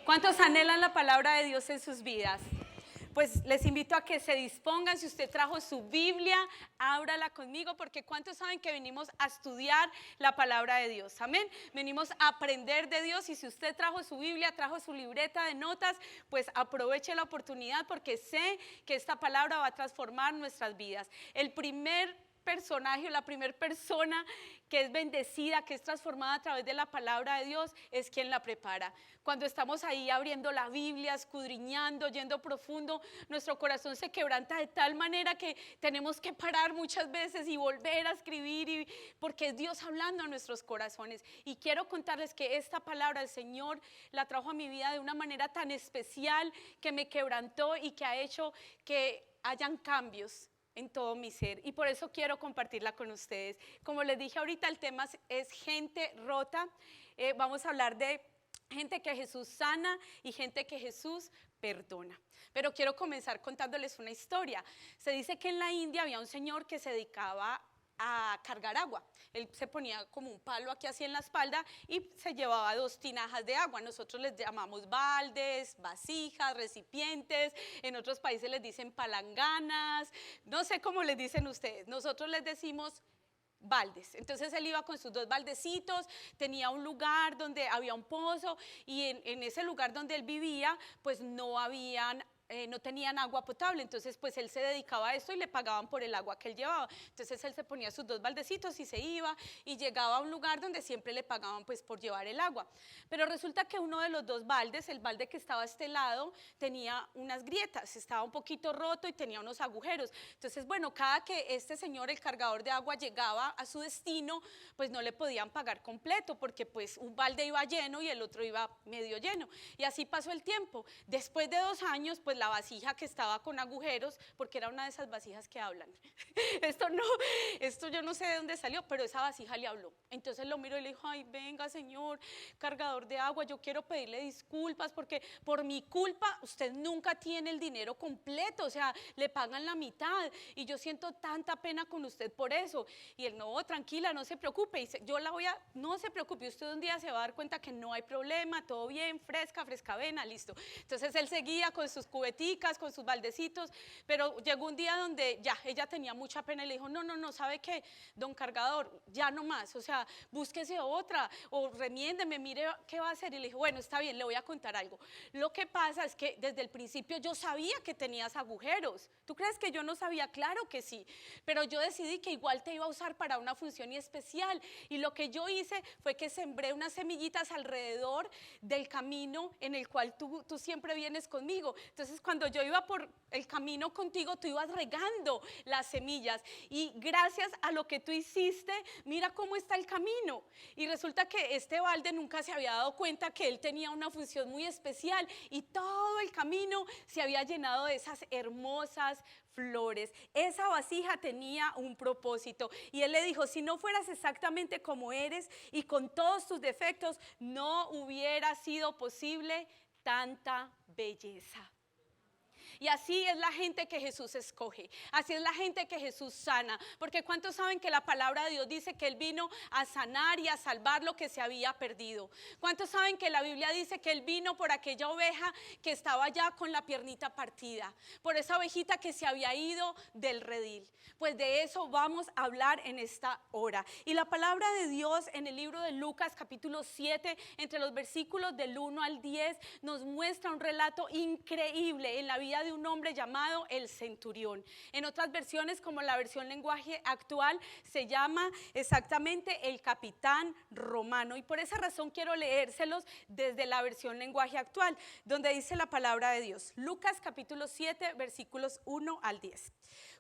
¿Cuántos anhelan la palabra de Dios en sus vidas? Pues les invito a que se dispongan. Si usted trajo su Biblia, ábrala conmigo, porque ¿cuántos saben que venimos a estudiar la palabra de Dios? Amén. Venimos a aprender de Dios, y si usted trajo su Biblia, trajo su libreta de notas, pues aproveche la oportunidad, porque sé que esta palabra va a transformar nuestras vidas. El primer personaje o la primera persona que es bendecida, que es transformada a través de la palabra de Dios, es quien la prepara. Cuando estamos ahí abriendo la Biblia, escudriñando, yendo profundo, nuestro corazón se quebranta de tal manera que tenemos que parar muchas veces y volver a escribir, porque es Dios hablando a nuestros corazones. Y quiero contarles que esta palabra el Señor la trajo a mi vida de una manera tan especial, que me quebrantó y que ha hecho que hayan cambios en todo mi ser, y por eso quiero compartirla con ustedes. Como les dije ahorita, el tema es gente rota. Vamos a hablar de gente que Jesús sana y gente que Jesús perdona. Pero quiero comenzar contándoles una historia. Se dice que en la India había un señor que se dedicaba a cargar agua. Él se ponía como un palo aquí así en la espalda y se llevaba 2 tinajas de agua. Nosotros les llamamos baldes, vasijas, recipientes. En otros países les dicen palanganas. No sé cómo les dicen ustedes. Nosotros les decimos baldes. Entonces él iba con sus 2 baldecitos, tenía un lugar donde había un pozo, y en ese lugar donde él vivía, pues no tenían agua potable. Entonces pues él se dedicaba a esto y le pagaban por el agua que él llevaba. Entonces él se ponía sus 2 baldecitos y se iba, y llegaba a un lugar donde siempre le pagaban pues por llevar el agua. Pero resulta que uno de los 2 baldes, el balde que estaba a este lado, tenía unas grietas, estaba un poquito roto y tenía unos agujeros. Entonces bueno, cada que este señor, el cargador de agua, llegaba a su destino, pues no le podían pagar completo, porque pues un balde iba lleno y el otro iba medio lleno. Y así pasó el tiempo. Después de 2 años, pues la vasija que estaba con agujeros, porque era una de esas vasijas que hablan. Esto yo no sé de dónde salió, pero esa vasija le habló. Entonces lo miró y le dijo: ay, venga, señor cargador de agua, yo quiero pedirle disculpas, porque por mi culpa usted nunca tiene el dinero completo, o sea, le pagan la mitad, y yo siento tanta pena con usted por eso. Y él: no, tranquila, no se preocupe. Y dice: no se preocupe, usted un día se va a dar cuenta que no hay problema, todo bien, fresca avena, listo. Entonces él seguía con sus cubeticas, con sus baldecitos, pero llegó un día donde ya ella tenía mucha pena y le dijo: no, ¿sabe qué, don cargador? Ya no más, o sea, búsquese otra, o remiéndeme, mire qué va a hacer. Y le dijo: bueno, está bien, le voy a contar algo. Lo que pasa es que desde el principio yo sabía que tenías agujeros. ¿Tú crees que yo no sabía? Claro que sí, pero yo decidí que igual te iba a usar para una función especial, y lo que yo hice fue que sembré unas semillitas alrededor del camino en el cual tú siempre vienes conmigo. Entonces cuando yo iba por el camino contigo, tú ibas regando las semillas, y gracias a lo que tú hiciste, mira cómo está el camino. Y resulta que este balde nunca se había dado cuenta que él tenía una función muy especial, y todo el camino se había llenado de esas hermosas flores. Esa vasija tenía un propósito, y él le dijo: si no fueras exactamente como eres y con todos tus defectos, no hubiera sido posible tanta belleza. Y así es la gente que Jesús escoge, así es la gente que Jesús sana, porque ¿cuántos saben que la palabra de Dios dice que Él vino a sanar y a salvar lo que se había perdido? ¿Cuántos saben que la Biblia dice que Él vino por aquella oveja que estaba ya con la piernita partida, por esa ovejita que se había ido del redil? Pues de eso vamos a hablar en esta hora. Y la palabra de Dios en el libro de Lucas capítulo 7, entre los versículos del 1 al 10, nos muestra un relato increíble en la vida de un hombre llamado el centurión. En otras versiones, como la versión lenguaje actual, se llama exactamente el capitán romano, y por esa razón quiero leérselos desde la versión lenguaje actual, donde dice la palabra de Dios. Lucas capítulo 7, versículos 1 al 10.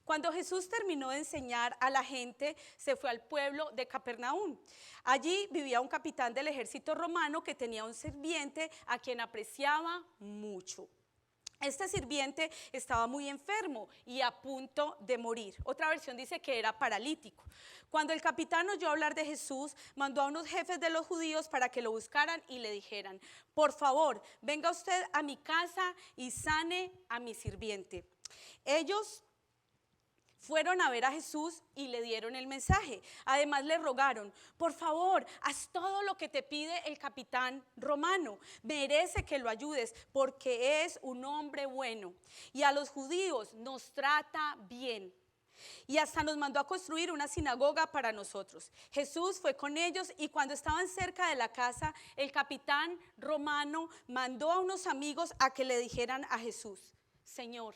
Cuando Jesús terminó de enseñar a la gente, se fue al pueblo de Capernaum. Allí vivía un capitán del ejército romano que tenía un sirviente a quien apreciaba mucho. Este sirviente estaba muy enfermo y a punto de morir. Otra versión dice que era paralítico. Cuando el capitán oyó hablar de Jesús, mandó a unos jefes de los judíos para que lo buscaran y le dijeran: por favor, venga usted a mi casa y sane a mi sirviente. Ellos fueron a ver a Jesús y le dieron el mensaje. Además le rogaron, por favor, haz todo lo que te pide el capitán romano. Merece que lo ayudes porque es un hombre bueno y a los judíos nos trata bien. Y hasta nos mandó a construir una sinagoga para nosotros. Jesús fue con ellos y cuando estaban cerca de la casa, el capitán romano mandó a unos amigos a que le dijeran a Jesús, Señor,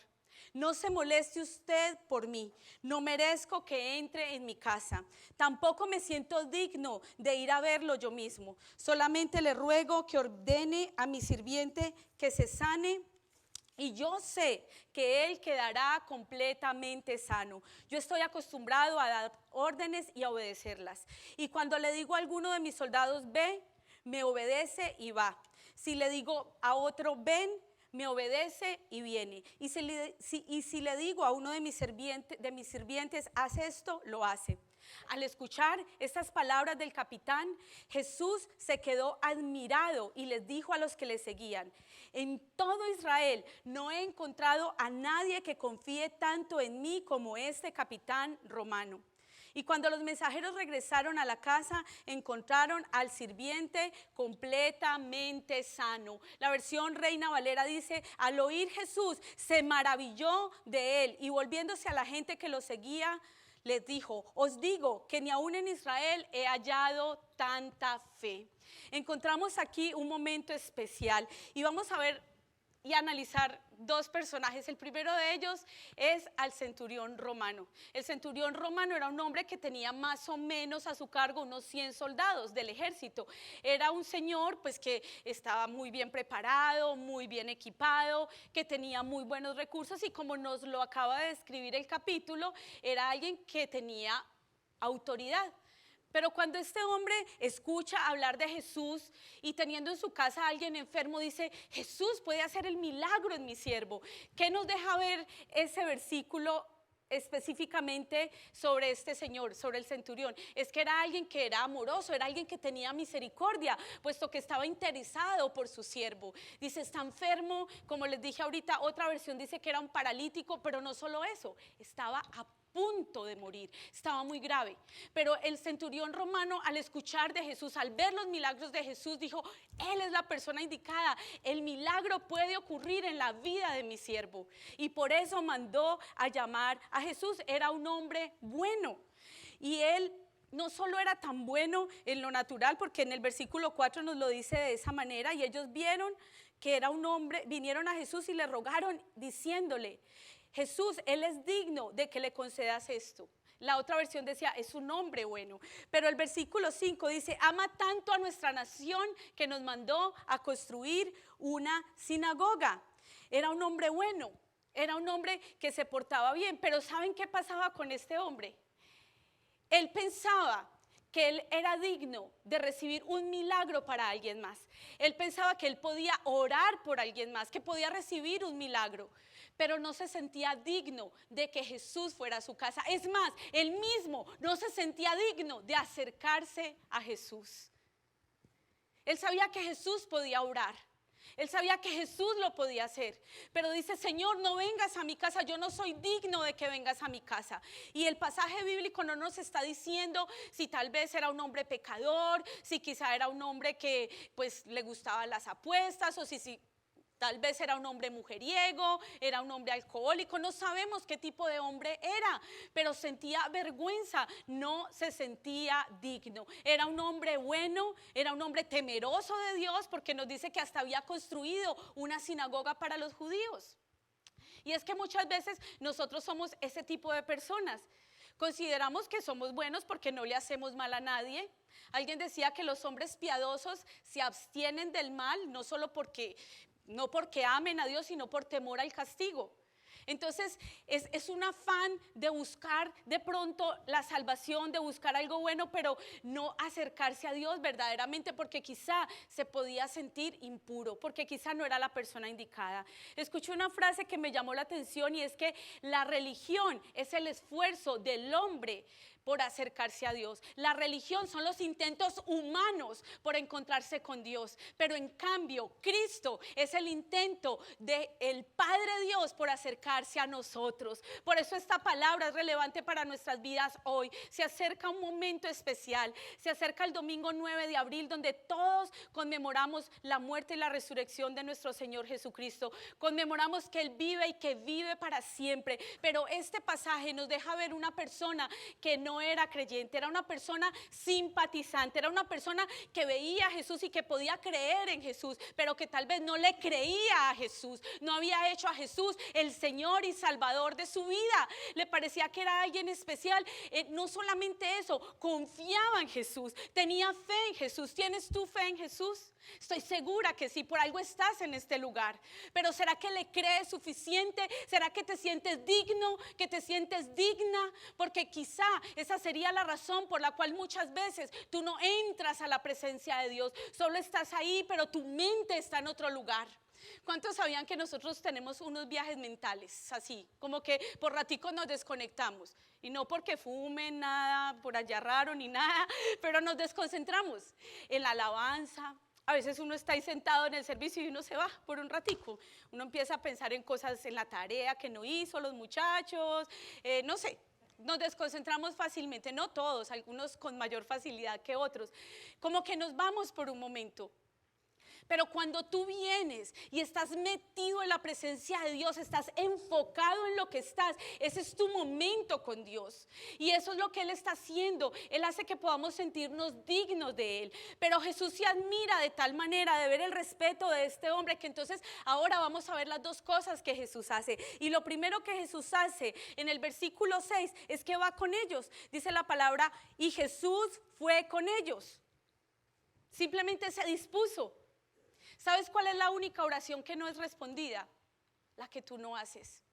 no se moleste usted por mí, no merezco que entre en mi casa, tampoco me siento digno de ir a verlo yo mismo, solamente le ruego que ordene a mi sirviente que se sane y yo sé que él quedará completamente sano. Yo estoy acostumbrado a dar órdenes y a obedecerlas. Y cuando le digo a alguno de mis soldados, ve, me obedece y va. Si le digo a otro, ven, me obedece y viene. Y si le digo a uno de mis sirvientes, haz esto, lo hace. Al escuchar estas palabras del capitán, Jesús se quedó admirado y les dijo a los que le seguían, en todo Israel no he encontrado a nadie que confíe tanto en mí como este capitán romano. Y cuando los mensajeros regresaron a la casa, encontraron al sirviente completamente sano. La versión Reina Valera dice, al oír Jesús se maravilló de él y volviéndose a la gente que lo seguía, les dijo, os digo que ni aún en Israel he hallado tanta fe. Encontramos aquí un momento especial y vamos a ver y analizar dos personajes. El primero de ellos es al centurión romano. El centurión romano era un hombre que tenía más o menos a su cargo unos 100 soldados del ejército. Era un señor pues que estaba muy bien preparado, muy bien equipado, que tenía muy buenos recursos y como nos lo acaba de describir el capítulo, era alguien que tenía autoridad. Pero cuando este hombre escucha hablar de Jesús y teniendo en su casa a alguien enfermo, dice, Jesús puede hacer el milagro en mi siervo. ¿Qué nos deja ver ese versículo específicamente sobre este señor, sobre el centurión? Es que era alguien que era amoroso, era alguien que tenía misericordia, puesto que estaba interesado por su siervo. Dice, está enfermo, como les dije ahorita, otra versión dice que era un paralítico, pero no solo eso, estaba a punto de morir, estaba muy grave. Pero el centurión romano, al escuchar de Jesús, al ver los milagros de Jesús, dijo, él es la persona indicada, el milagro puede ocurrir en la vida de mi siervo. Y por eso mandó a llamar a Jesús. Era un hombre bueno y él no solo era tan bueno en lo natural, porque en el versículo 4 nos lo dice de esa manera, y ellos vieron que era un hombre, vinieron a Jesús y le rogaron diciéndole, Jesús, él es digno de que le concedas esto. La otra versión decía, es un hombre bueno. Pero el versículo 5 dice, ama tanto a nuestra nación que nos mandó a construir una sinagoga. Era un hombre bueno, era un hombre que se portaba bien. Pero ¿saben qué pasaba con este hombre? Él pensaba que él era digno de recibir un milagro para alguien más. Él pensaba que él podía orar por alguien más, que podía recibir un milagro, pero no se sentía digno de que Jesús fuera a su casa. Es más, él mismo no se sentía digno de acercarse a Jesús. Él sabía que Jesús podía orar. Él sabía que Jesús lo podía hacer, pero dice, Señor, no vengas a mi casa, yo no soy digno de que vengas a mi casa. Y el pasaje bíblico no nos está diciendo si tal vez era un hombre pecador, si quizá era un hombre que pues le gustaban las apuestas, o si tal vez era un hombre mujeriego, era un hombre alcohólico, no sabemos qué tipo de hombre era, pero sentía vergüenza, no se sentía digno. Era un hombre bueno, era un hombre temeroso de Dios, porque nos dice que hasta había construido una sinagoga para los judíos. Y es que muchas veces nosotros somos ese tipo de personas. Consideramos que somos buenos porque no le hacemos mal a nadie. Alguien decía que los hombres piadosos se abstienen del mal, no porque amen a Dios, sino por temor al castigo. Entonces es un afán de buscar de pronto la salvación, de buscar algo bueno, pero no acercarse a Dios verdaderamente, porque quizá se podía sentir impuro, porque quizá no era la persona indicada. Escuché una frase que me llamó la atención y es que la religión es el esfuerzo del hombre por acercarse a Dios. La religión son los intentos humanos por encontrarse con Dios, pero en cambio Cristo es el intento del Padre Dios por acercarse a nosotros. Por eso esta palabra es relevante para nuestras vidas hoy. Se acerca un momento especial, se acerca el domingo 9 de abril, donde todos conmemoramos la muerte y la resurrección de nuestro Señor Jesucristo. Conmemoramos que Él vive y que vive para siempre, pero este pasaje nos deja ver una persona que no era creyente, era una persona simpatizante, era una persona que veía a Jesús y que podía creer en Jesús, pero que tal vez no le creía a Jesús, no había hecho a Jesús el Señor y Salvador de su vida, le parecía que era alguien especial. No solamente eso, confiaba en Jesús, tenía fe en Jesús. ¿Tienes tu fe en Jesús? Estoy segura que sí, por algo estás en este lugar, pero ¿será que le crees suficiente? ¿Será que te sientes digno, que te sientes digna? Porque quizá esa sería la razón por la cual muchas veces tú no entras a la presencia de Dios, solo estás ahí, pero tu mente está en otro lugar. ¿Cuántos sabían que nosotros tenemos unos viajes mentales así, como que por ratico nos desconectamos? Y no porque fumen nada por allá raro ni nada, pero nos desconcentramos en la alabanza. A veces uno está ahí sentado en el servicio y uno se va por un ratico. Uno empieza a pensar en cosas, en la tarea que no hizo los muchachos, no sé. Nos desconcentramos fácilmente, no todos, algunos con mayor facilidad que otros. Como que nos vamos por un momento. Pero cuando tú vienes y estás metido en la presencia de Dios, estás enfocado en lo que estás, ese es tu momento con Dios. Y eso es lo que Él está haciendo. Él hace que podamos sentirnos dignos de Él. Pero Jesús se admira de tal manera de ver el respeto de este hombre, que entonces ahora vamos a ver las dos cosas que Jesús hace. Y lo primero que Jesús hace en el versículo 6 es que va con ellos. Dice la palabra, y Jesús fue con ellos. Simplemente se dispuso. ¿Sabes cuál es la única oración que no es respondida? La que tú no haces.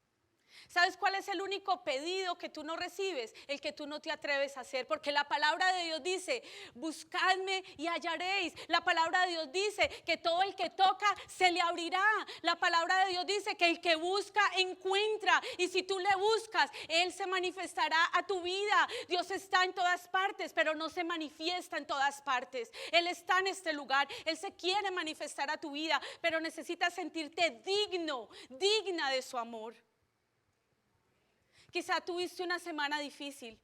¿Sabes cuál es el único pedido que tú no recibes? El que tú no te atreves a hacer, porque la palabra de Dios dice, buscadme y hallaréis. La palabra de Dios dice que todo el que toca se le abrirá. La palabra de Dios dice que el que busca encuentra, y si tú le buscas, Él se manifestará a tu vida. Dios está en todas partes, pero no se manifiesta en todas partes. Él está en este lugar, Él se quiere manifestar a tu vida, pero necesitas sentirte digno, digna de su amor. Quizá tuviste una semana difícil,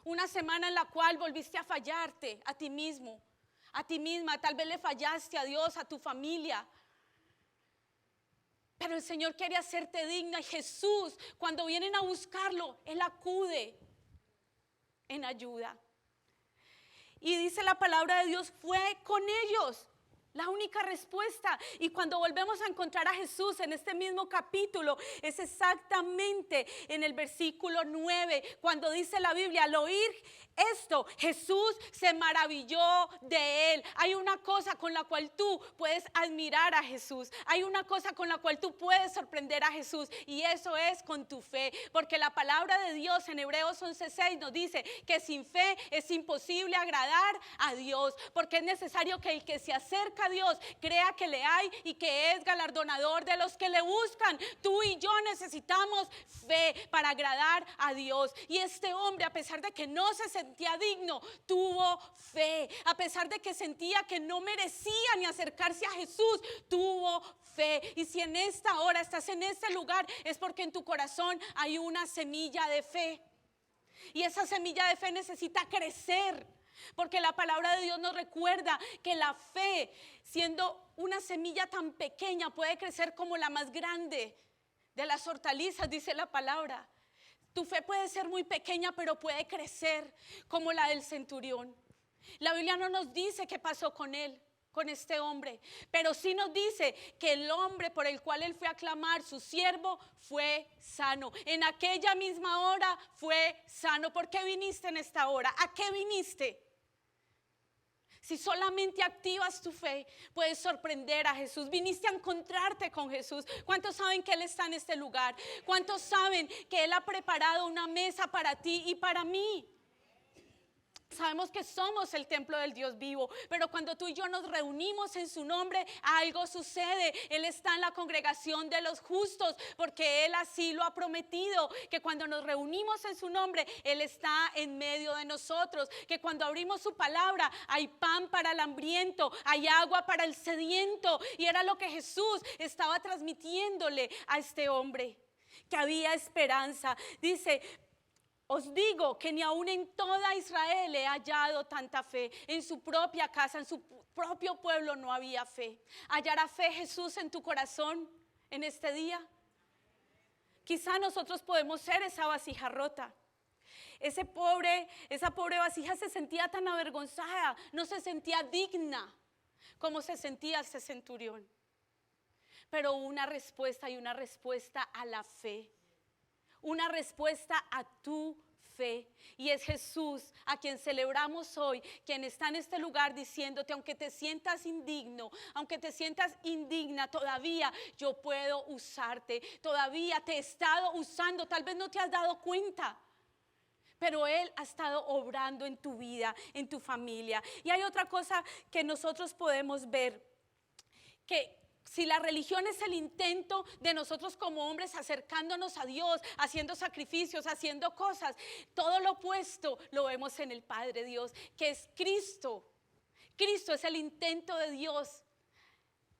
una semana en la cual volviste a fallarte a ti mismo, a ti misma. Tal vez le fallaste a Dios, a tu familia. Pero el Señor quiere hacerte digna, y Jesús, cuando vienen a buscarlo, Él acude en ayuda. Y dice la palabra de Dios, fue con ellos. La única respuesta. Y cuando volvemos a encontrar a Jesús en este mismo capítulo, es exactamente en el versículo 9, cuando dice la Biblia, al oír esto, Jesús se maravilló de él. Hay una cosa con la cual tú puedes admirar a Jesús. Hay una cosa con la cual tú puedes sorprender a Jesús, y eso es con tu fe. Porque la palabra de Dios en Hebreos 11:6 nos dice que sin fe es imposible agradar a Dios. Porque es necesario que el que se acerca a Dios crea que le hay y que es galardonador de los que le buscan. Tú y yo necesitamos fe para agradar a Dios. Y este hombre, a pesar de que no se sentía digno, tuvo fe. A pesar de que sentía que no merecía ni acercarse a Jesús, tuvo fe. Y si en esta hora estás en este lugar, es porque en tu corazón hay una semilla de fe. Y esa semilla de fe necesita crecer. Porque la palabra de Dios nos recuerda que la fe, siendo una semilla tan pequeña, puede crecer como la más grande de las hortalizas, dice la palabra. Tu fe puede ser muy pequeña, pero puede crecer como la del centurión. La Biblia no nos dice qué pasó con él, con este hombre, pero sí nos dice que el hombre por el cual él fue a clamar, su siervo, fue sano. En aquella misma hora fue sano. ¿Por qué viniste en esta hora? ¿A qué viniste? Si solamente activas tu fe, puedes sorprender a Jesús. Viniste a encontrarte con Jesús. ¿Cuántos saben que Él está en este lugar? ¿Cuántos saben que Él ha preparado una mesa para ti y para mí? Sabemos que somos el templo del Dios vivo, pero cuando tú y yo nos reunimos en su nombre, algo sucede. Él está en la congregación de los justos, porque Él así lo ha prometido, que cuando nos reunimos en su nombre, Él está en medio de nosotros, que cuando abrimos su palabra, hay pan para el hambriento, hay agua para el sediento, y era lo que Jesús estaba transmitiéndole a este hombre, que había esperanza. Dice: os digo que ni aún en toda Israel he hallado tanta fe. En su propia casa, en su propio pueblo no había fe. ¿Hallará fe Jesús en tu corazón en este día? Quizá nosotros podemos ser esa vasija rota. Esa pobre vasija se sentía tan avergonzada, no se sentía digna como se sentía ese centurión. Pero una respuesta, y una respuesta a la fe. Una respuesta a tu fe, y es Jesús a quien celebramos hoy, quien está en este lugar diciéndote: aunque te sientas indigno, aunque te sientas indigna, todavía yo puedo usarte, todavía te he estado usando. Tal vez no te has dado cuenta, pero Él ha estado obrando en tu vida, en tu familia. Y hay otra cosa que nosotros podemos ver, que si la religión es el intento de nosotros como hombres acercándonos a Dios, haciendo sacrificios, haciendo cosas, todo lo opuesto lo vemos en el Padre Dios, que es Cristo. Cristo es el intento de Dios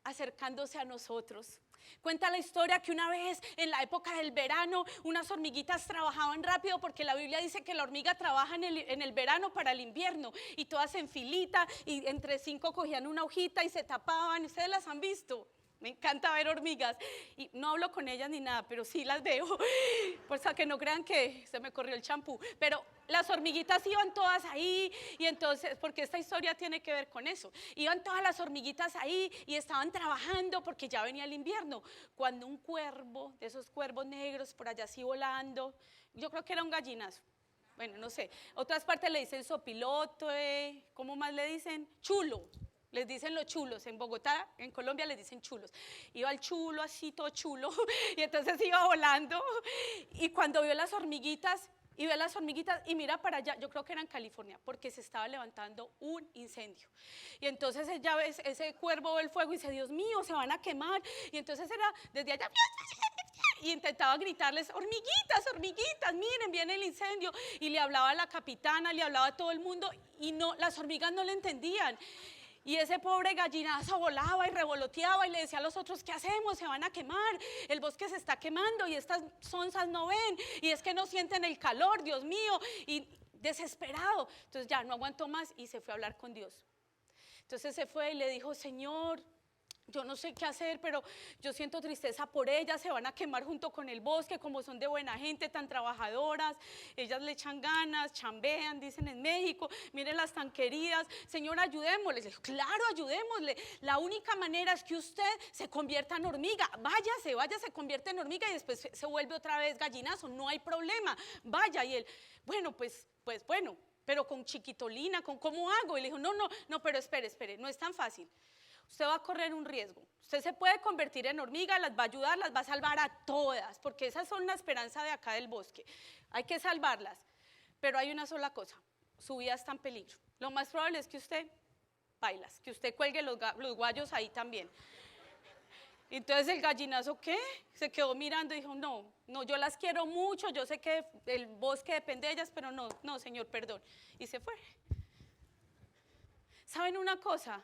acercándose a nosotros. Cuenta la historia que una vez en la época del verano unas hormiguitas trabajaban rápido, porque la Biblia dice que la hormiga trabaja en el verano para el invierno, y todas en filita, y entre 5 cogían una hojita y se tapaban. ¿Ustedes las han visto? Me encanta ver hormigas, y no hablo con ellas ni nada, pero sí las veo, por eso que no crean que se me corrió el champú. Pero las hormiguitas iban todas ahí, y entonces, porque esta historia tiene que ver con eso, iban todas las hormiguitas ahí y estaban trabajando porque ya venía el invierno, cuando un cuervo, de esos cuervos negros por allá así volando, yo creo que era un gallinazo, bueno, no sé, otras partes le dicen sopiloto, ¿cómo más le dicen? Chulo. Les dicen los chulos, en Bogotá, en Colombia les dicen chulos. Iba el chulo así, todo chulo, y entonces iba volando, y cuando vio las hormiguitas, y mira para allá, yo creo que era en California, porque se estaba levantando un incendio. Y entonces ya ves, ese cuervo ve el fuego y dice: Dios mío, se van a quemar. Y entonces era desde allá, y intentaba gritarles: hormiguitas, hormiguitas, miren, viene el incendio. Y le hablaba a la capitana, le hablaba a todo el mundo, y no, las hormigas no le entendían. Y ese pobre gallinazo volaba y revoloteaba y le decía a los otros: ¿qué hacemos? Se van a quemar, el bosque se está quemando y estas sonzas no ven, y es que no sienten el calor, Dios mío, y desesperado. Entonces ya no aguantó más y se fue a hablar con Dios. Entonces se fue y le dijo: Señor, yo no sé qué hacer, pero yo siento tristeza por ellas, se van a quemar junto con el bosque, como son de buena gente, tan trabajadoras, ellas le echan ganas, chambean, dicen en México, mírenlas tan queridas, Señor, ayudémosles. Le dijo: claro, ayudémosle, la única manera es que usted se convierta en hormiga, vaya, se convierte en hormiga y después se vuelve otra vez gallinazo, no hay problema, vaya. Y él: bueno, pues bueno, pero con chiquitolina, ¿cómo hago? Y le dijo: no, pero espere, no es tan fácil. Usted va a correr un riesgo. Usted se puede convertir en hormiga, las va a ayudar, las va a salvar a todas, porque esas son la esperanza de acá del bosque. Hay que salvarlas. Pero hay una sola cosa: su vida está en peligro. Lo más probable es que usted bailas, que usted cuelgue los guayos ahí también. Entonces el gallinazo, ¿qué? Se quedó mirando y dijo: no, yo las quiero mucho, yo sé que el bosque depende de ellas, pero no, Señor, perdón. Y se fue. ¿Saben una cosa?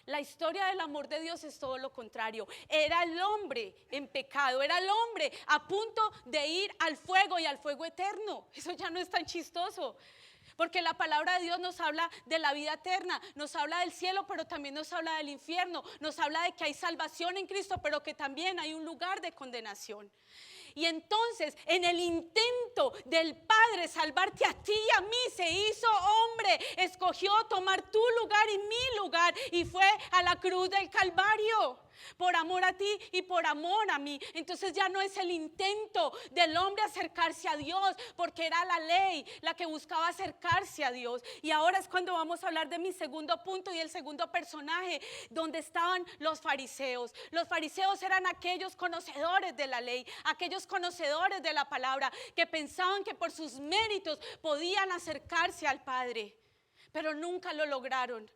La historia del amor de Dios es todo lo contrario. Era el hombre en pecado, era el hombre a punto de ir al fuego y al fuego eterno. Eso ya no es tan chistoso, porque la palabra de Dios nos habla de la vida eterna, nos habla del cielo, pero también nos habla del infierno, nos habla de que hay salvación en Cristo, pero que también hay un lugar de condenación. Y entonces, en el intento del Padre salvarte a ti y a mí, se hizo hombre, escogió tomar tu lugar y mi lugar, y fue a la cruz del Calvario, por amor a ti y por amor a mí. Entonces ya no es el intento del hombre acercarse a Dios, porque era la ley la que buscaba acercarse a Dios. Y ahora es cuando vamos a hablar de mi segundo punto y el segundo personaje, donde estaban los fariseos. Los fariseos eran aquellos conocedores de la ley, aquellos conocedores de la palabra, que pensaban que por sus méritos podían acercarse al Padre. pero nunca lo lograron.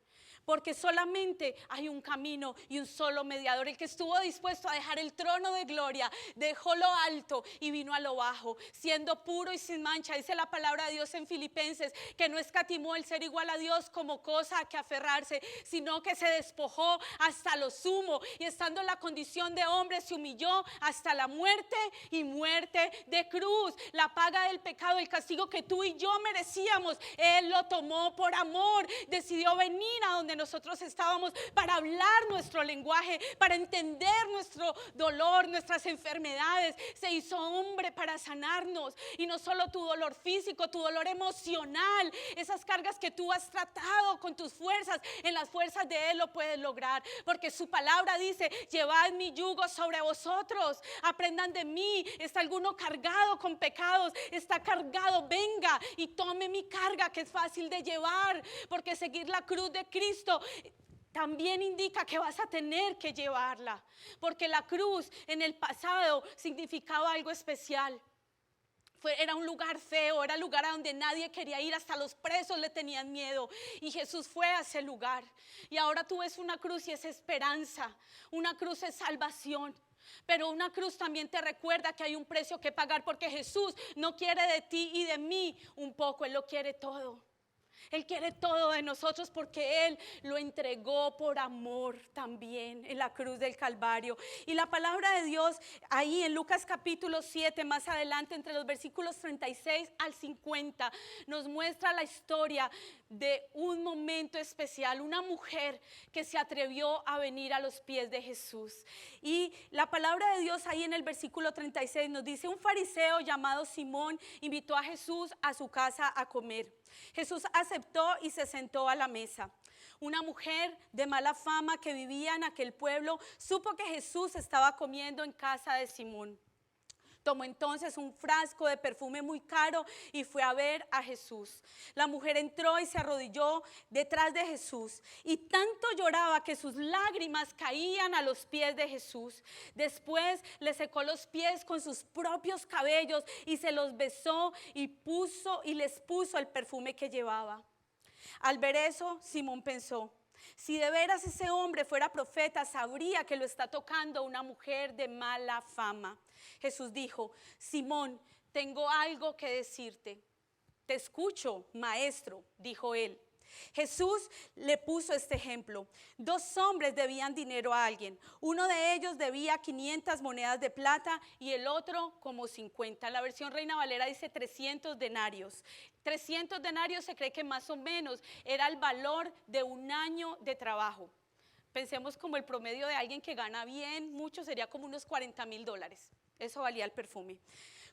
Porque solamente hay un camino y un solo mediador. El que estuvo dispuesto a dejar el trono de gloria, dejó lo alto y vino a lo bajo, siendo puro y sin mancha. Dice la palabra de Dios en Filipenses que no escatimó el ser igual a Dios como cosa a que aferrarse, sino que se despojó hasta lo sumo, y estando en la condición de hombre se humilló hasta la muerte, y muerte de cruz. La paga del pecado, el castigo que tú y yo merecíamos, Él lo tomó por amor. Decidió venir a donde nosotros estábamos para hablar nuestro lenguaje, para entender nuestro dolor, nuestras enfermedades. Se hizo hombre para sanarnos, y no solo tu dolor físico, tu dolor emocional, esas cargas que tú has tratado con tus fuerzas, en las fuerzas de Él lo puedes lograr, porque su palabra dice: llevad mi yugo sobre vosotros, aprendan de mí. Está alguno cargado con pecados, está cargado, venga y tome mi carga, que es fácil de llevar, porque seguir la cruz de Cristo también indica que vas a tener que llevarla, porque la cruz en el pasado significaba algo especial. Era un lugar feo, era un lugar a donde nadie quería ir, hasta los presos le tenían miedo, y Jesús fue a ese lugar. Y ahora tú ves una cruz y es esperanza, una cruz es salvación. Pero una cruz también te recuerda que hay un precio que pagar, porque Jesús no quiere de ti y de mí un poco, Él lo quiere todo. Él quiere todo de nosotros, porque Él lo entregó por amor también en la cruz del Calvario. Y la palabra de Dios ahí en Lucas capítulo 7, más adelante, entre los versículos 36 al 50, nos muestra la historia de un momento especial, una mujer que se atrevió a venir a los pies de Jesús. Y la palabra de Dios ahí en el versículo 36 nos dice: un fariseo llamado Simón invitó a Jesús a su casa a comer. Jesús aceptó y se sentó a la mesa. Una mujer de mala fama que vivía en aquel pueblo supo que Jesús estaba comiendo en casa de Simón. Tomó entonces un frasco de perfume muy caro y fue a ver a Jesús. La mujer entró y se arrodilló detrás de Jesús, y tanto lloraba que sus lágrimas caían a los pies de Jesús. Después le secó los pies con sus propios cabellos y se los besó y les puso el perfume que llevaba. Al ver eso, Simón pensó: si de veras ese hombre fuera profeta, sabría que lo está tocando una mujer de mala fama. Jesús dijo: Simón, tengo algo que decirte. Te escucho, maestro, dijo él. Jesús le puso este ejemplo: 2 hombres debían dinero a alguien. Uno de ellos debía 500 monedas de plata y el otro como 50. La versión Reina Valera dice 300 denarios. 300 denarios se cree que más o menos era el valor de un año de trabajo. Pensemos como el promedio de alguien que gana bien, mucho, sería como unos $40,000. Eso valía el perfume.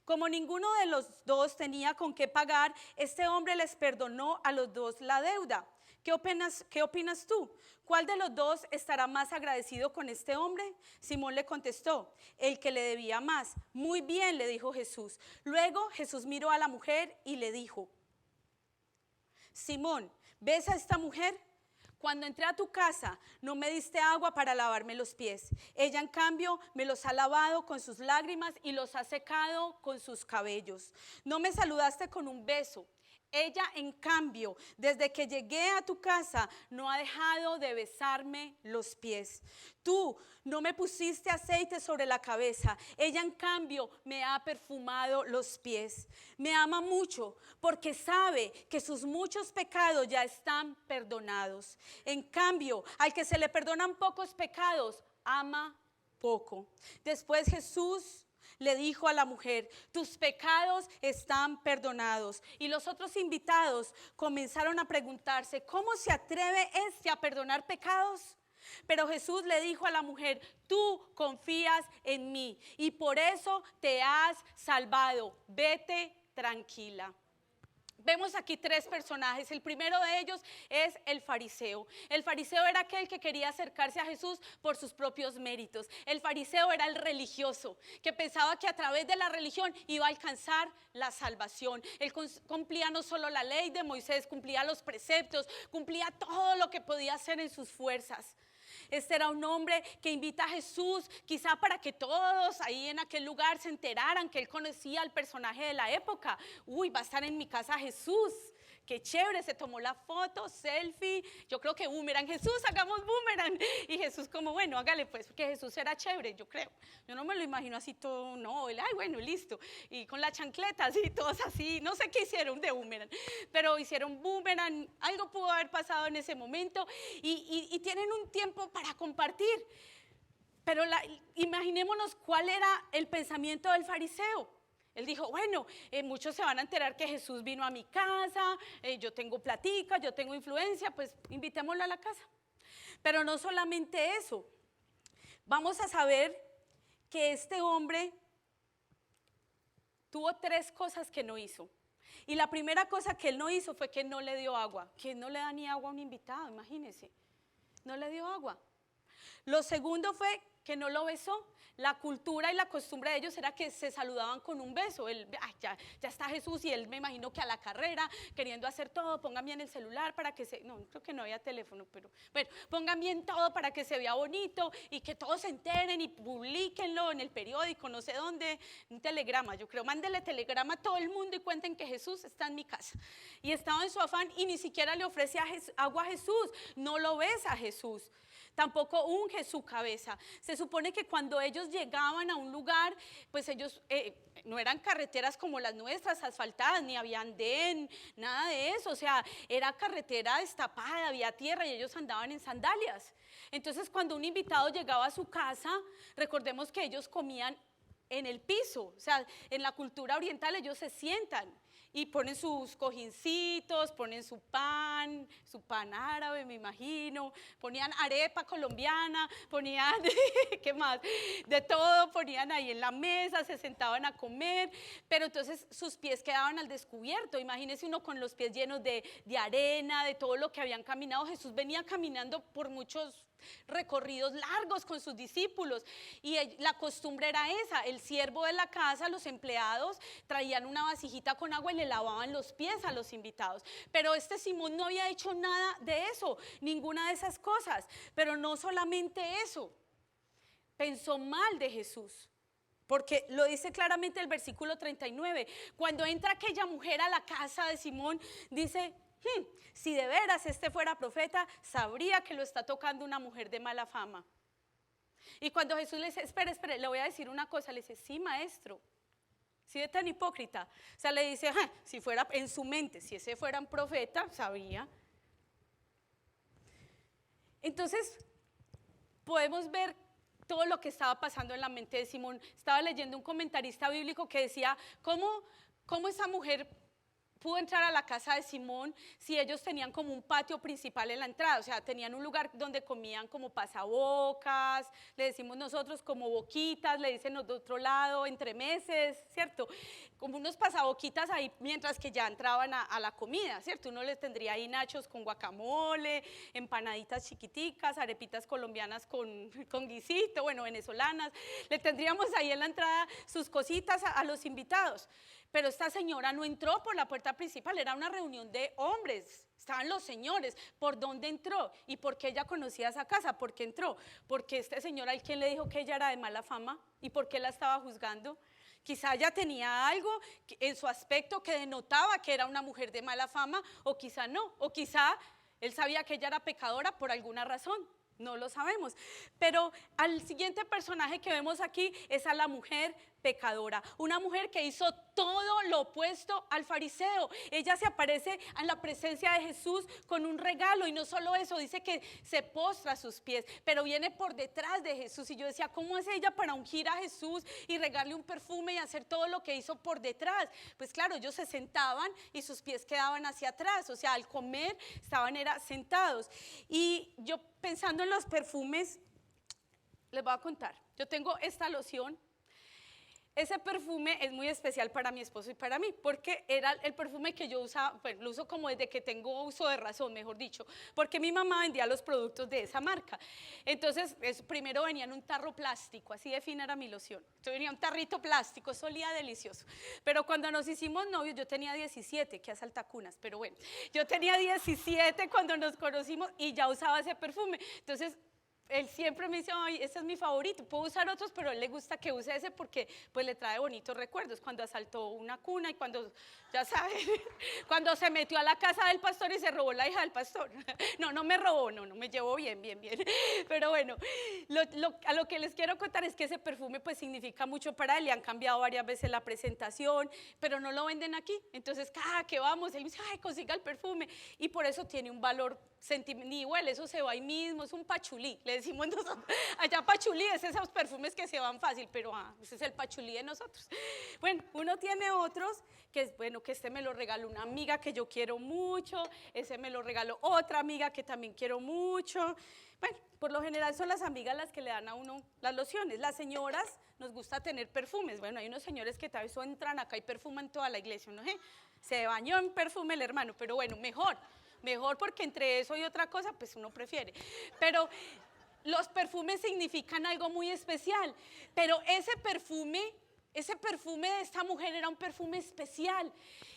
Como ninguno de los dos tenía con qué pagar, este hombre les perdonó a los dos la deuda. ¿Qué opinas tú? ¿Cuál de los dos estará más agradecido con este hombre? Simón le contestó: el que le debía más. Muy bien, le dijo Jesús. Luego Jesús miró a la mujer y le dijo: Simón, ¿ves a esta mujer? Cuando entré a tu casa no me diste agua para lavarme los pies. Ella en cambio me los ha lavado con sus lágrimas y los ha secado con sus cabellos. No me saludaste con un beso. Ella en cambio, desde que llegué a tu casa, no ha dejado de besarme los pies. Tú no me pusiste aceite sobre la cabeza. Ella en cambio me ha perfumado los pies. Me ama mucho porque sabe que sus muchos pecados ya están perdonados. En cambio, al que se le perdonan pocos pecados, ama poco. Después Jesús le dijo a la mujer: tus pecados están perdonados. Y los otros invitados comenzaron a preguntarse: ¿cómo se atreve este a perdonar pecados? Pero Jesús le dijo a la mujer: tú confías en mí y por eso te has salvado. Vete tranquila. Vemos aquí 3 personajes. El primero de ellos es el fariseo. El fariseo era aquel que quería acercarse a Jesús por sus propios méritos. El fariseo era el religioso, que pensaba que a través de la religión iba a alcanzar la salvación. Él cumplía no solo la ley de Moisés, cumplía los preceptos, cumplía todo lo que podía hacer en sus fuerzas. Este era un hombre que invita a Jesús, quizá para que todos ahí en aquel lugar se enteraran que él conocía al personaje de la época. Uy, va a estar en mi casa Jesús. qué chévere, se tomó la foto, selfie, yo creo que boomerang, Jesús, hagamos boomerang. Y Jesús como, bueno, hágale pues, porque Jesús era chévere, yo creo. Yo no me lo imagino así todo, no, él, ay, bueno, listo. Y con la chancleta, así, todos así, no sé qué hicieron de boomerang, pero hicieron boomerang, algo pudo haber pasado en ese momento y tienen un tiempo para compartir. Pero imaginémonos cuál era el pensamiento del fariseo. Él dijo, bueno, muchos se van a enterar que Jesús vino a mi casa, yo tengo platica, yo tengo influencia, pues invitémoslo a la casa. Pero no solamente eso, vamos a saber que este hombre tuvo 3 cosas que no hizo. Y la primera cosa que él no hizo fue que no le dio agua. ¿Quién no le da ni agua a un invitado? Imagínense, no le dio agua. Lo segundo fue que no lo besó. La cultura y la costumbre de ellos era que se saludaban con un beso. Él, ya está Jesús y él me imagino que a la carrera, queriendo hacer todo, pongan bien el celular para que no, creo que no había teléfono, pero bueno, pongan bien todo para que se vea bonito y que todos se enteren y publiquenlo en el periódico, no sé dónde, un telegrama, yo creo, mándele telegrama a todo el mundo y cuenten que Jesús está en mi casa. Y estaba en su afán y ni siquiera le ofrece agua a Jesús, no lo besa a Jesús. Tampoco unge su cabeza. Se supone que cuando ellos llegaban a un lugar, pues ellos no eran carreteras como las nuestras, asfaltadas, ni había andén, nada de eso. O sea, era carretera destapada, había tierra y ellos andaban en sandalias. Entonces, cuando un invitado llegaba a su casa, recordemos que ellos comían en el piso. O sea, en la cultura oriental ellos se sientan y ponen sus cojincitos, ponen su pan árabe, me imagino, ponían arepa colombiana, ponían, ¿qué más? De todo, ponían ahí en la mesa, se sentaban a comer, pero entonces sus pies quedaban al descubierto. Imagínese uno con los pies llenos de arena, de todo lo que habían caminado. Jesús venía caminando por muchos recorridos largos con sus discípulos y la costumbre era esa, el siervo de la casa, los empleados traían una vasijita con agua y le lavaban los pies a los invitados, pero este Simón no había hecho nada de eso, ninguna de esas cosas. Pero no solamente eso, pensó mal de Jesús. Porque lo dice claramente el versículo 39, cuando entra aquella mujer a la casa de Simón, dice, si de veras este fuera profeta, sabría que lo está tocando una mujer de mala fama. Y cuando Jesús le dice, espere, le voy a decir una cosa, le dice, sí, maestro. ¿Sí es tan hipócrita? O sea, le dice, si fuera en su mente, si ese fuera un profeta, sabría. Entonces, podemos ver todo lo que estaba pasando en la mente de Simón. Estaba leyendo un comentarista bíblico que decía, ¿cómo esa mujer pudo entrar a la casa de Simón si ellos tenían como un patio principal en la entrada? O sea, tenían un lugar donde comían como pasabocas, le decimos nosotros como boquitas, le dicen los de otro lado, entremeses, ¿cierto? Como unos pasaboquitas ahí mientras que ya entraban a la comida, ¿cierto? Uno les tendría ahí nachos con guacamole, empanaditas chiquiticas, arepitas colombianas con guisito, bueno, venezolanas. Le tendríamos ahí en la entrada sus cositas a los invitados. Pero esta señora no entró por la puerta principal, era una reunión de hombres, estaban los señores. ¿Por dónde entró? ¿Y por qué ella conocía esa casa? ¿Por qué entró? Porque este señor al quien le dijo que ella era de mala fama y por qué la estaba juzgando. Quizá ella tenía algo en su aspecto que denotaba que era una mujer de mala fama, o quizá no, o quizá él sabía que ella era pecadora por alguna razón. No lo sabemos, pero al siguiente personaje que vemos aquí es a la mujer pecadora, una mujer que hizo todo lo opuesto al fariseo. Ella se aparece en la presencia de Jesús con un regalo y no solo eso, dice que se postra a sus pies, pero viene por detrás de Jesús. Y yo decía, ¿cómo hace ella para ungir a Jesús y regarle un perfume y hacer todo lo que hizo por detrás? Pues claro, ellos se sentaban y sus pies quedaban hacia atrás, o sea, al comer estaban sentados. Y yo pensando en los perfumes, les voy a contar, yo tengo esta loción. Ese perfume es muy especial para mi esposo y para mí, porque era el perfume que yo usaba, pues lo uso como desde que tengo uso de razón, mejor dicho, porque mi mamá vendía los productos de esa marca. Entonces, primero venía en un tarro plástico, así de fina era mi loción. Entonces venía un tarrito plástico, eso olía delicioso. Pero cuando nos hicimos novios, yo tenía 17, que asaltacunas, pero bueno, yo tenía 17 cuando nos conocimos y ya usaba ese perfume. Entonces, Él siempre me dice, ay, ese es mi favorito, puedo usar otros, pero a él le gusta que use ese porque pues le trae bonitos recuerdos, cuando asaltó una cuna y cuando, ya saben, cuando se metió a la casa del pastor y se robó la hija del pastor. No, no me robó, no, me llevó bien, pero bueno, a lo que les quiero contar es que ese perfume pues significa mucho para él, le han cambiado varias veces la presentación, pero no lo venden aquí, entonces cada que vamos, él dice, ay, consiga el perfume, y por eso tiene un valor sentimental, ni huele, eso se va ahí mismo, es un pachulí, le decimos nosotros, allá pachulí es esos perfumes que se van fácil, pero ese es el pachulí de nosotros. Bueno, uno tiene otros, que es bueno, que este me lo regaló una amiga que yo quiero mucho, ese me lo regaló otra amiga que también quiero mucho. Bueno, por lo general son las amigas las que le dan a uno las lociones. Las señoras nos gusta tener perfumes. Bueno, hay unos señores que tal vez entran acá y perfuman toda la iglesia, ¿no? Se bañó en perfume el hermano, pero bueno, mejor porque entre eso y otra cosa, pues uno prefiere. Pero los perfumes significan algo muy especial, pero ese perfume de esta mujer era un perfume especial.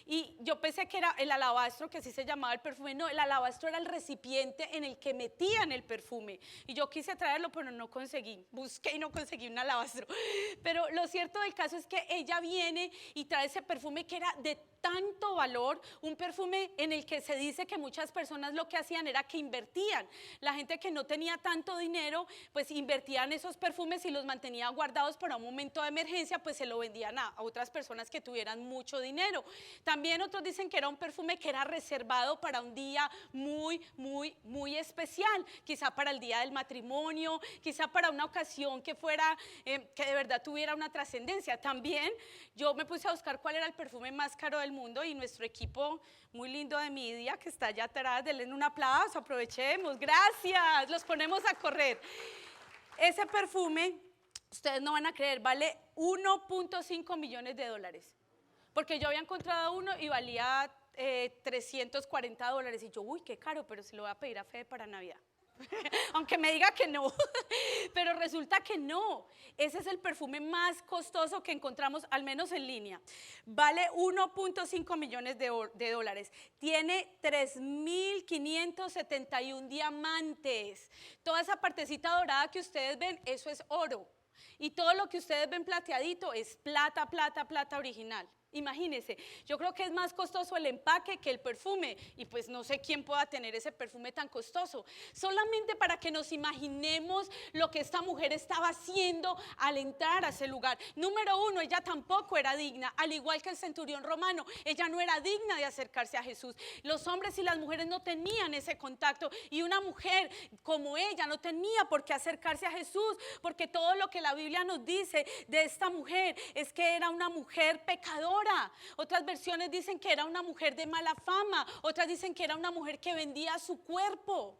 Y yo pensé que era el alabastro, que así se llamaba el perfume. No, el alabastro era el recipiente en el que metían el perfume. Y yo quise traerlo, pero no conseguí. Busqué y no conseguí un alabastro. Pero lo cierto del caso es que ella viene y trae ese perfume que era de tanto valor, un perfume en el que se dice que muchas personas lo que hacían era que invertían. La gente que no tenía tanto dinero, pues invertían esos perfumes y los mantenía guardados para un momento de emergencia, pues se lo vendían a otras personas que tuvieran mucho dinero. También otros dicen que era un perfume que era reservado para un día muy especial, quizá para el día del matrimonio, quizá para una ocasión que fuera, que de verdad tuviera una trascendencia. También yo me puse a buscar cuál era el perfume más caro del mundo y nuestro equipo muy lindo de Media, que está allá atrás, denle un aplauso, aprovechemos, gracias, los ponemos a correr. Ese perfume, ustedes no van a creer, vale 1.5 millones de dólares. Porque yo había encontrado uno y valía $340 y yo, uy, qué caro, pero se lo voy a pedir a Fede para Navidad. Aunque me diga que no, pero resulta que no. Ese es el perfume más costoso que encontramos, al menos en línea. Vale 1.5 millones de dólares. Tiene 3.571 diamantes. Toda esa partecita dorada que ustedes ven, eso es oro. Y todo lo que ustedes ven plateadito es plata original. Imagínense, yo creo que es más costoso el empaque que el perfume y pues no sé quién pueda tener ese perfume tan costoso. Solamente para que nos imaginemos lo que esta mujer estaba haciendo al entrar a ese lugar. Número uno, ella tampoco era digna, al igual que el centurión romano, ella no era digna de acercarse a Jesús. Los hombres y las mujeres no tenían ese contacto y una mujer como ella no tenía por qué acercarse a Jesús, porque todo lo que la Biblia nos dice de esta mujer es que era una mujer pecadora. Otras versiones dicen que era una mujer de mala fama, otras dicen que era una mujer que vendía su cuerpo.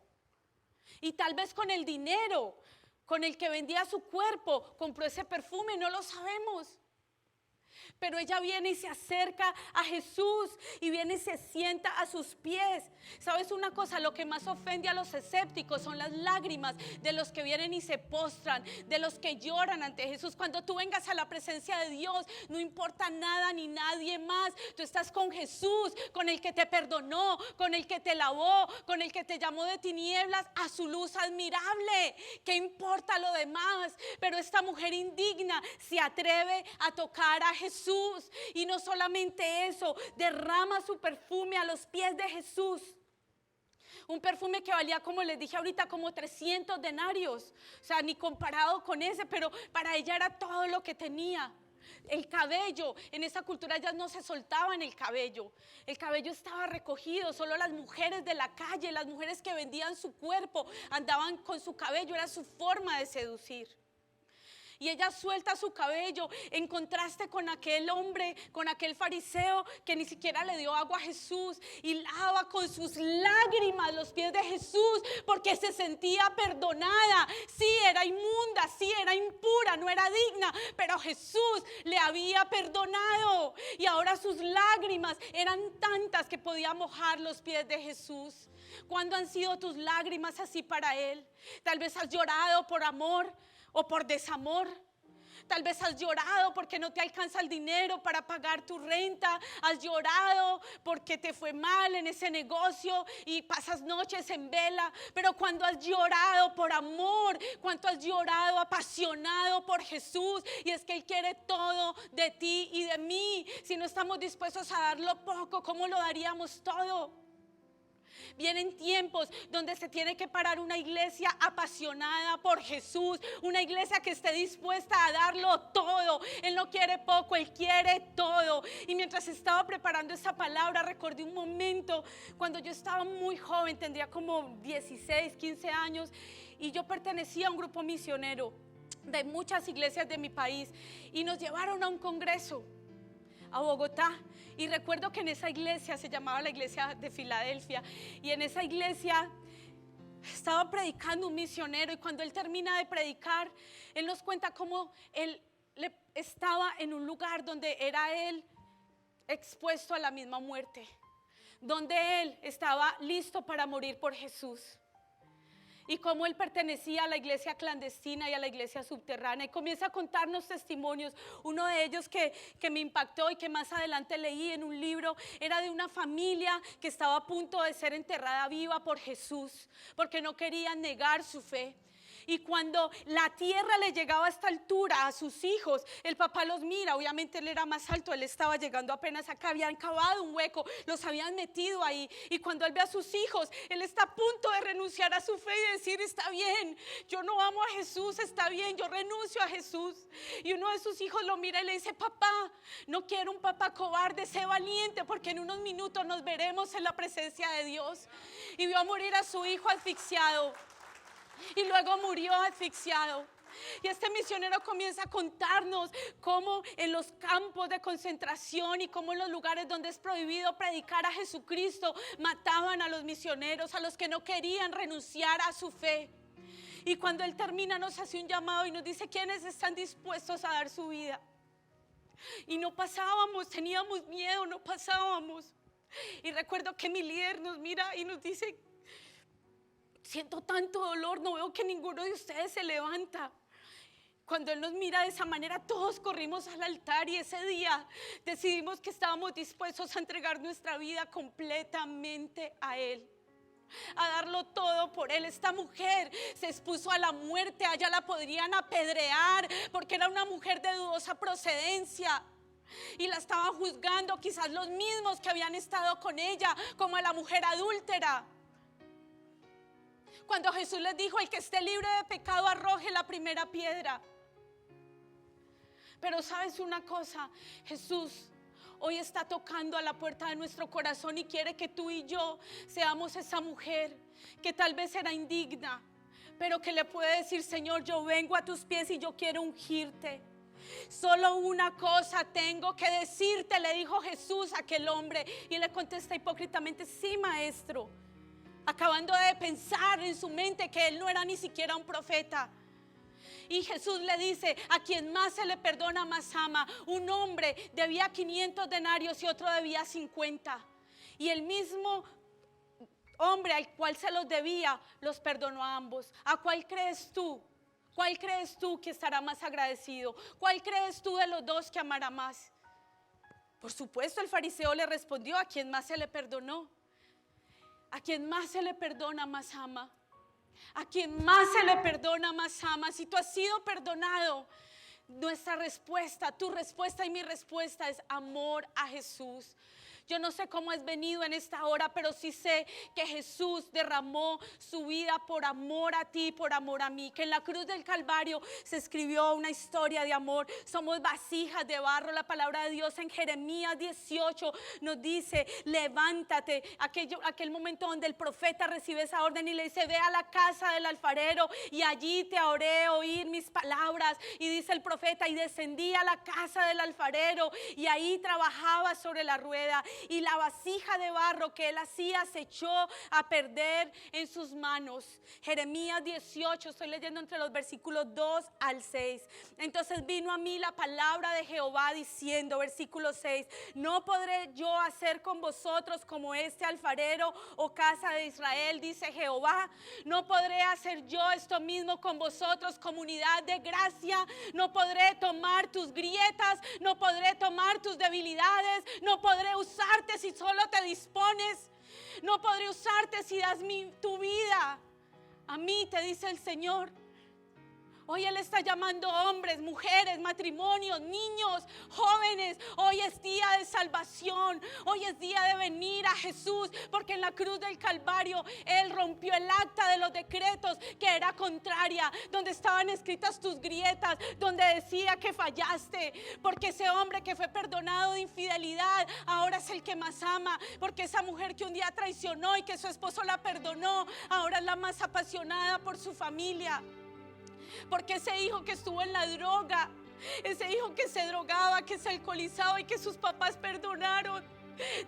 Y tal vez con el dinero con el que vendía su cuerpo compró ese perfume, no lo sabemos. Pero ella viene y se acerca a Jesús y viene y se sienta a sus pies. ¿Sabes una cosa? Lo que más ofende a los escépticos son las lágrimas de los que vienen y se postran, de los que lloran ante Jesús. Cuando tú vengas a la presencia de Dios, no importa nada ni nadie más. Tú estás con Jesús, con el que te perdonó, con el que te lavó, con el que te llamó de tinieblas a su luz admirable. ¿Qué importa lo demás? Pero esta mujer indigna se atreve a tocar a Jesús. Y no solamente eso, derrama su perfume a los pies de Jesús. Un perfume que valía, como les dije ahorita, como 300 denarios. O sea, ni comparado con ese, pero para ella era todo lo que tenía. El cabello, en esa cultura ya no se soltaban el cabello estaba recogido, solo las mujeres de la calle, las mujeres que vendían su cuerpo, andaban con su cabello, era su forma de seducir. Y ella suelta su cabello en contraste con aquel hombre, con aquel fariseo que ni siquiera le dio agua a Jesús y lava con sus lágrimas los pies de Jesús porque se sentía perdonada. Sí, era inmunda, sí, era impura, no era digna, pero Jesús le había perdonado y ahora sus lágrimas eran tantas que podía mojar los pies de Jesús. ¿Cuándo han sido tus lágrimas así para Él? Tal vez has llorado por amor o por desamor. Tal vez has llorado porque no te alcanza el dinero para pagar tu renta. Has llorado porque te fue mal en ese negocio y pasas noches en vela. Pero cuando has llorado por amor, cuando has llorado apasionado por Jesús, y es que Él quiere todo de ti y de mí. Si no estamos dispuestos a darlo poco, ¿cómo lo daríamos todo? Vienen tiempos donde se tiene que parar una iglesia apasionada por Jesús, una iglesia que esté dispuesta a darlo todo. Él no quiere poco, Él quiere todo. Y mientras estaba preparando esta palabra, recordé un momento cuando yo estaba muy joven, tendría como 16, 15 años, y yo pertenecía a un grupo misionero de muchas iglesias de mi país, y nos llevaron a un congreso a Bogotá. Y recuerdo que en esa iglesia, se llamaba la iglesia de Filadelfia, y en esa iglesia estaba predicando un misionero, y cuando él termina de predicar, él nos cuenta cómo él estaba en un lugar donde era él expuesto a la misma muerte, donde él estaba listo para morir por Jesús. Y cómo él pertenecía a la iglesia clandestina y a la iglesia subterránea. Y comienza a contarnos testimonios. Uno de ellos que me impactó y que más adelante leí en un libro, era de una familia que estaba a punto de ser enterrada viva por Jesús, porque no querían negar su fe. Y cuando la tierra le llegaba a esta altura a sus hijos, el papá los mira. Obviamente él era más alto, él estaba llegando apenas acá. Habían cavado un hueco, los habían metido ahí. Y cuando él ve a sus hijos, él está a punto de renunciar a su fe y decir: está bien, yo no amo a Jesús, está bien, yo renuncio a Jesús. Y uno de sus hijos lo mira y le dice: papá, no quiero un papá cobarde, sé valiente, porque en unos minutos nos veremos en la presencia de Dios. Y vio a morir a su hijo asfixiado. Y luego murió asfixiado. Y este misionero comienza a contarnos cómo en los campos de concentración y cómo en los lugares donde es prohibido predicar a Jesucristo, mataban a los misioneros, a los que no querían renunciar a su fe. Y cuando él termina, nos hace un llamado y nos dice: ¿quiénes están dispuestos a dar su vida? Y no pasábamos, teníamos miedo, no pasábamos. Y recuerdo que mi líder nos mira y nos dice: siento tanto dolor, no veo que ninguno de ustedes se levanta. Cuando él nos mira de esa manera, todos corrimos al altar, y ese día decidimos que estábamos dispuestos a entregar nuestra vida completamente a Él, a darlo todo por Él. Esta mujer se expuso a la muerte, a ella la podrían apedrear porque era una mujer de dudosa procedencia. Y la estaban juzgando quizás los mismos que habían estado con ella, como a la mujer adúltera. Cuando Jesús les dijo: el que esté libre de pecado arroje la primera piedra. Pero ¿sabes una cosa? Jesús hoy está tocando a la puerta de nuestro corazón y quiere que tú y yo seamos esa mujer que tal vez era indigna, pero que le puede decir: Señor, yo vengo a tus pies y yo quiero ungirte. Solo una cosa tengo que decirte, le dijo Jesús a aquel hombre. Y él le contesta hipócritamente: sí, maestro, acabando de pensar en su mente que él no era ni siquiera un profeta. Y Jesús le dice: a quien más se le perdona, más ama. Un hombre debía 500 denarios y otro debía 50. Y el mismo hombre al cual se los debía, los perdonó a ambos. ¿A cuál crees tú? ¿Cuál crees tú que estará más agradecido? ¿Cuál crees tú de los dos que amará más? Por supuesto, el fariseo le respondió: a quien más se le perdonó. A quien más se le perdona, más ama. A quien más se le perdona, más ama. Si tú has sido perdonado, nuestra respuesta, tu respuesta y mi respuesta es amor a Jesús. Yo no sé cómo has venido en esta hora, pero sí sé que Jesús derramó su vida por amor a ti, por amor a mí. Que en la cruz del Calvario se escribió una historia de amor. Somos vasijas de barro. La palabra de Dios en Jeremías 18 nos dice: levántate. Aquel momento donde el profeta recibe esa orden y le dice: ve a la casa del alfarero y allí te haré oír mis palabras. Y dice el profeta: y descendí a la casa del alfarero y ahí trabajaba sobre la rueda. y la vasija de barro que él hacía se echó a perder en sus manos. Jeremías 18, estoy leyendo entre los versículos 2 al 6. Entonces vino a mí la palabra de Jehová diciendo, versículo 6, no podré yo hacer con vosotros como este alfarero, oh casa de Israel, dice Jehová. No podré hacer yo esto mismo con vosotros, comunidad de gracia. No podré tomar tus grietas, no podré tomar tus debilidades, no podré usarte si solo te dispones, no podré usarte si das tu vida a mí, te dice el Señor. Hoy Él está llamando hombres, mujeres, matrimonios, niños, jóvenes. Hoy es día de salvación. Hoy es día de venir a Jesús, porque en la cruz del Calvario Él rompió el acta de los decretos que era contraria, donde estaban escritas tus grietas, donde decía que fallaste, porque ese hombre que fue perdonado de infidelidad ahora es el que más ama, porque esa mujer que un día traicionó y que su esposo la perdonó ahora es la más apasionada por su familia. Porque ese hijo que estuvo en la droga, ese hijo que se drogaba, que se alcoholizaba y que sus papás perdonaron,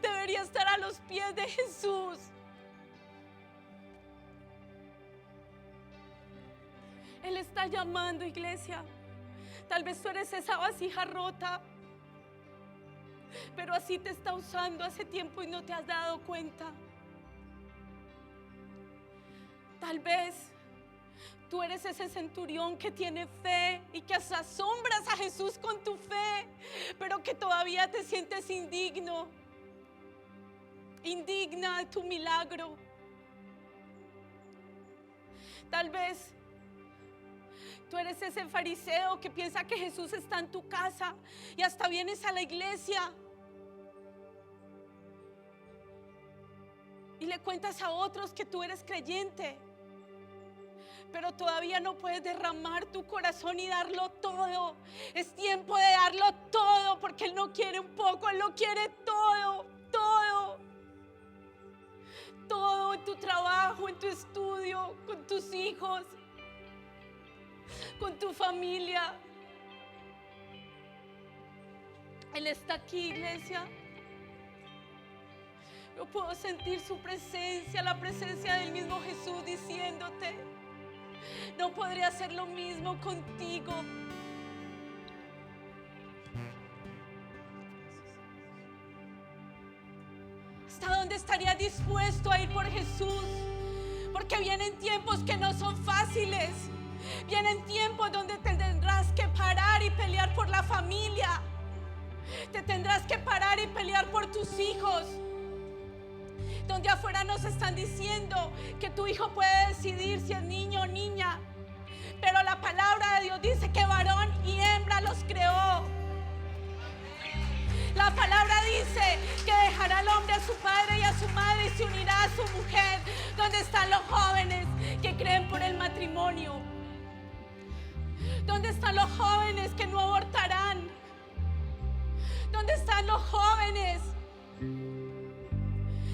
debería estar a los pies de Jesús. Él está llamando, iglesia. Tal vez tú eres esa vasija rota, pero así te está usando hace tiempo y no te has dado cuenta. Tal vez tú eres ese centurión que tiene fe y que asombras a Jesús con tu fe, pero que todavía te sientes indigna de tu milagro. Tal vez tú eres ese fariseo que piensa que Jesús está en tu casa y hasta vienes a la iglesia y le cuentas a otros que tú eres creyente, pero todavía no puedes derramar tu corazón y darlo todo. Es tiempo de darlo todo, porque Él no quiere un poco, Él lo quiere todo, todo. Todo en tu trabajo, en tu estudio, con tus hijos, con tu familia. Él está aquí, iglesia. Yo puedo sentir su presencia, la presencia del mismo Jesús diciéndote: no podré hacer lo mismo contigo. ¿Hasta dónde estarías dispuesto a ir por Jesús? Porque vienen tiempos que no son fáciles. Vienen tiempos donde te tendrás que parar y pelear por la familia. Te tendrás que parar y pelear por tus hijos. Donde afuera nos están diciendo que tu hijo puede decidir si es niño o niña, pero la palabra de Dios dice que varón y hembra los creó. La palabra dice que dejará al hombre a su padre y a su madre y se unirá a su mujer. ¿Dónde están los jóvenes que creen por el matrimonio? ¿Dónde están los jóvenes que no abortarán? ¿Dónde están los jóvenes?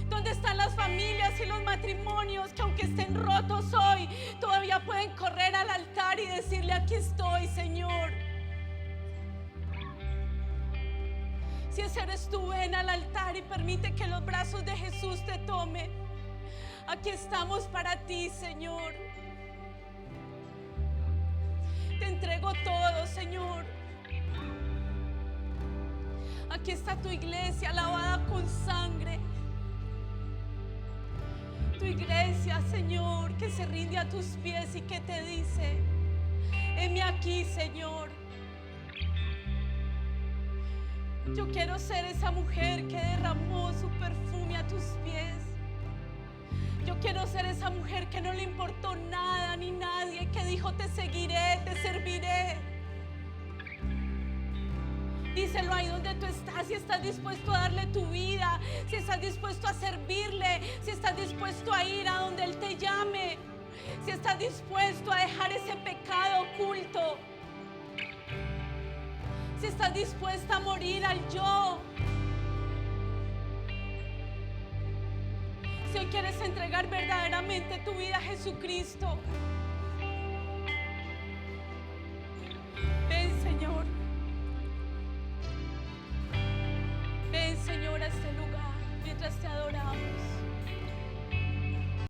¿Dónde están las familias y los matrimonios que aunque estén rotos hoy, todavía pueden correr al altar y decirle: aquí estoy, Señor? Si ese eres tú, ven al altar y permite que los brazos de Jesús te tomen. Aquí estamos para ti, Señor. Te entrego todo, Señor. Aquí está tu iglesia lavada con sangre. Tu iglesia, Señor, que se rinde a tus pies y que te dice: heme aquí, Señor. Yo quiero ser esa mujer que derramó su perfume a tus pies. Yo quiero ser esa mujer que no le importó nada ni nadie, que dijo: te seguiré, te serviré. Díselo ahí donde tú estás, si estás dispuesto a darle tu vida, si estás dispuesto a servirle, si estás dispuesto a ir a donde Él te llame, si estás dispuesto a dejar ese pecado oculto, si estás dispuesta a morir al yo. Si hoy quieres entregar verdaderamente tu vida a Jesucristo,